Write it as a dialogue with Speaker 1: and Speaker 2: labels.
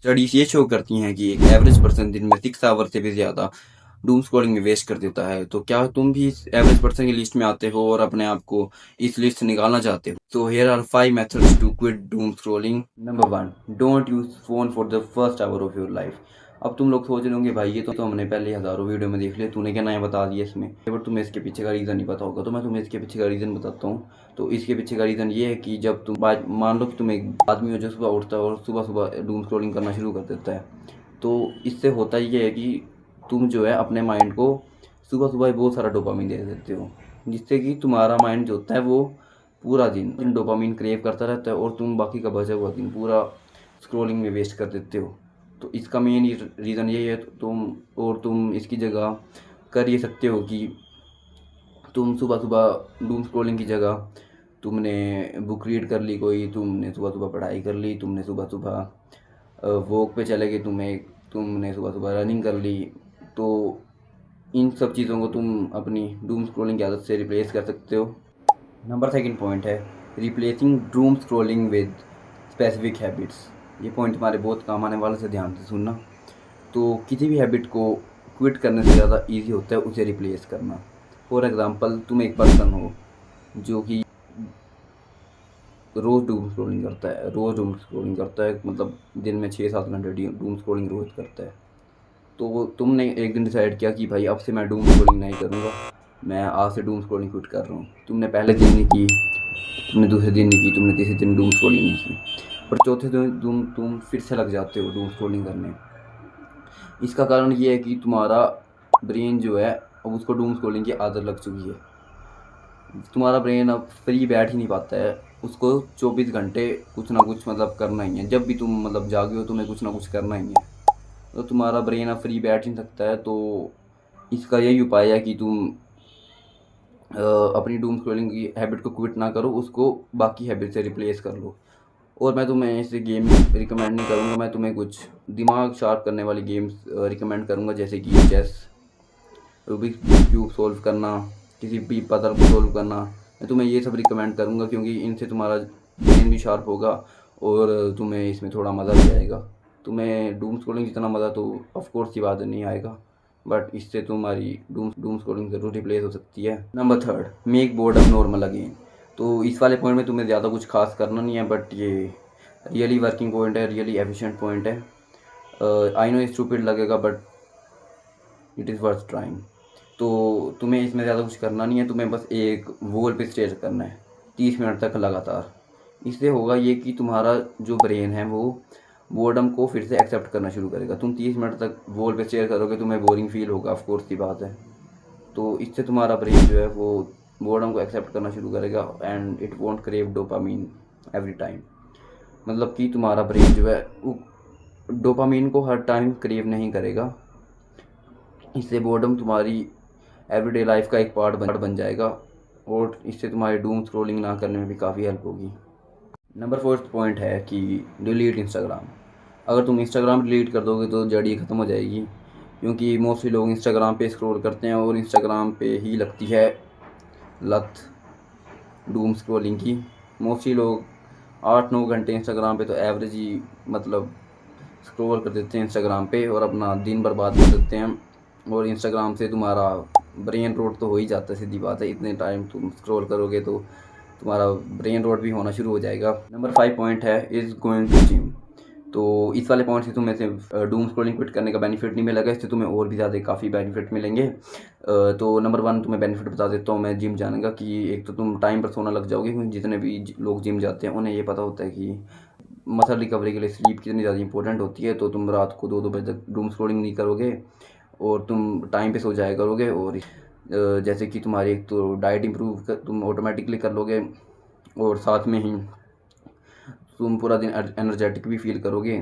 Speaker 1: Studies ये show करती हैं कि एक एवरेज पर्सन दिन में 6 आवर से भी ज़्यादा डूम स्क्रॉलिंग में वेस्ट कर देता है। तो क्या तुम भी इस एवरेज पर्सन की लिस्ट में आते हो और अपने आप को इस लिस्ट से निकालना चाहते हो? तो here are 5 methods to quit doom scrolling. Number 1, don't use phone for the first hour of your life. अब तुम लोग सोच रहे होंगे भाई ये तो हमने पहले हज़ारों वीडियो में देख लिया, तूने क्या नया बता दिया इसमें, बट तुम्हें इसके पीछे का रीज़न नहीं पता होगा। तो मैं तुम्हें इसके पीछे का रीज़न बताता हूँ। तो इसके पीछे का रीज़न ये है कि जब तुम मान लो कि तुम एक आदमी हो जो सुबह उठता है और सुबह सुबह डूम स्क्रॉलिंग करना शुरू कर देता है, तो इससे होता ये है कि तुम जो है अपने माइंड को सुबह सुबह बहुत सारा डोपामिन दे देते हो, जिससे कि तुम्हारा माइंड जो होता है वो पूरा दिन डोपामिन क्रेव करता रहता है और तुम बाकी का बचा हुआ दिन पूरा स्क्रॉलिंग में वेस्ट कर देते हो। तो इसका मेन रीज़न यही है। तुम इसकी जगह कर ये सकते हो कि तुम सुबह सुबह डूम स्क्रॉलिंग की जगह तुमने बुक रीड कर ली कोई, तुमने सुबह सुबह पढ़ाई कर ली, तुमने सुबह सुबह वॉक पे चले गए, तुमने सुबह सुबह रनिंग कर ली। तो इन सब चीज़ों को तुम अपनी डूम स्क्रॉलिंग की आदत से रिप्लेस कर सकते हो। नंबर सेकंड पॉइंट है replacing doom scrolling with specific habits. ये पॉइंट तुम्हारे बहुत काम आने वाला से ध्यान से सुनना। तो किसी भी हैबिट को क्विट करने से ज़्यादा इजी होता है उसे रिप्लेस करना। फॉर एग्ज़ाम्पल, तुम एक पर्सन हो जो कि रोज़ डूम स्क्रॉलिंग करता है, मतलब दिन में 6-7 घंटे डूम स्क्रॉलिंग रोज़ करता है। तो तुमने एक दिन डिसाइड किया कि भाई अब से मैं डूम स्क्रॉलिंग नहीं करूँगा, मैं आज से डूम स्क्रॉलिंग क्विट कर रहा हूँ। तुमने पहले दिन नहीं की, तुमने दूसरे दिन नहीं की, तुमने तीसरे दिन डूम स्क्रॉलिंग नहीं की, पर चौथे दिन तुम फिर से लग जाते हो डूम स्क्रॉलिंग करने। इसका कारण ये है कि तुम्हारा ब्रेन जो है अब उसको डूम स्क्रॉलिंग की आदत लग चुकी है। तुम्हारा ब्रेन अब फ्री बैठ ही नहीं पाता है, उसको 24 घंटे कुछ ना कुछ मतलब करना ही है। जब भी तुम मतलब जागे हो तुम्हें कुछ ना कुछ करना ही है। तो तुम्हारा ब्रेन अब फ्री बैठ नहीं सकता है। तो इसका यही उपाय है कि तुम अपनी डूम स्क्रॉलिंग की हैबिट को क्विट ना करो, उसको बाकी हैबिट से रिप्लेस कर लो। और मैं तुम्हें ऐसे गेम रिकमेंड नहीं करूँगा, मैं तुम्हें कुछ दिमाग शार्प करने वाली गेम्स रिकमेंड करूँगा, जैसे कि चेस, रूबिक क्यूब सॉल्व करना, किसी भी पजल को सॉल्व करना। मैं तुम्हें ये सब रिकमेंड करूँगा क्योंकि इनसे तुम्हारा ब्रेन भी शार्प होगा और तुम्हें इसमें थोड़ा मज़ा भी आएगा। तुम्हें डूम स्क्रॉलिंग जितना मज़ा तो ऑफ कोर्स की बात नहीं आएगा, बट इससे तुम्हारी डूम स्क्रॉलिंग ज़रूर रिप्लेस हो सकती है। Number third, make boredom normal again. तो इस वाले पॉइंट में तुम्हें ज़्यादा कुछ खास करना नहीं है, बट ये रियली वर्किंग पॉइंट है, रियली एफिशिएंट पॉइंट है। आई नो स्टूपिड लगेगा but it is worth trying. तो तुम्हें इसमें ज़्यादा कुछ करना नहीं है, तुम्हें बस एक वॉल पे स्टेयर करना है 30 मिनट तक लगातार। इससे होगा ये कि तुम्हारा जो ब्रेन है वो बोर्डम को फिर से एक्सेप्ट करना शुरू करेगा। तुम 30 मिनट तक वॉल पे स्टेयर करोगे, तुम्हें बोरिंग फील होगा, ऑफ कोर्स की बात है। तो इससे तुम्हारा ब्रेन जो है वो बोर्डम को एक्सेप्ट करना शुरू करेगा and it won't crave dopamine every time. मतलब कि तुम्हारा ब्रेन जो है वो डोपामीन को हर टाइम क्रेव नहीं करेगा। इससे बोर्डम तुम्हारी एवरीडे लाइफ का एक पार्ट बन जाएगा और इससे तुम्हारी डूम स्क्रॉलिंग ना करने में भी काफ़ी हेल्प होगी। नंबर फोर्थ पॉइंट है कि डिलीट इंस्टाग्राम। अगर तुम इंस्टाग्राम डिलीट कर दोगे तो जड़ ही ख़त्म हो जाएगी, क्योंकि मोस्टली लोग इंस्टाग्राम पे स्क्रॉल करते हैं और इंस्टाग्राम पे ही लगती है लत डूम स्क्रॉलिंग की। मोस्टली लोग 8-9 घंटे इंस्टाग्राम पे तो एवरेज ही मतलब स्क्रॉल कर देते हैं इंस्टाग्राम पे और अपना दिन बर्बाद कर देते हैं। और इंस्टाग्राम से तुम्हारा ब्रेन रोट तो हो ही जाता है, सीधी बात है। इतने टाइम तुम स्क्रॉल करोगे तो तुम्हारा ब्रेन रोट भी होना शुरू हो जाएगा। नंबर 5 पॉइंट है इज़ गोइंग टू जिम। तो इस वाले पॉइंट से तुम्हें से डूम स्क्रॉलिंग क्विट करने का बेनिफिट नहीं मिलेगा, इससे तुम्हें और भी ज़्यादा काफ़ी बेनिफिट मिलेंगे। तो नंबर 1 तुम्हें बेनिफिट बता देता हूँ मैं जिम जाने का, कि एक तो तुम टाइम पर सोना लग जाओगे, क्योंकि जितने भी लोग जिम जाते हैं उन्हें ये पता होता है कि मसल रिकवरी के लिए स्लीप कितनी ज़्यादा इंपॉर्टेंट होती है। तो तुम रात को 2-2 बजे तक डूम स्क्रॉलिंग नहीं करोगे और तुम टाइम पे सो जाया करोगे। और जैसे कि तुम्हारी एक तो डाइट इम्प्रूव तुम ऑटोमेटिकली कर लोगे और साथ में ही तुम पूरा दिन एनर्जेटिक भी फील करोगे।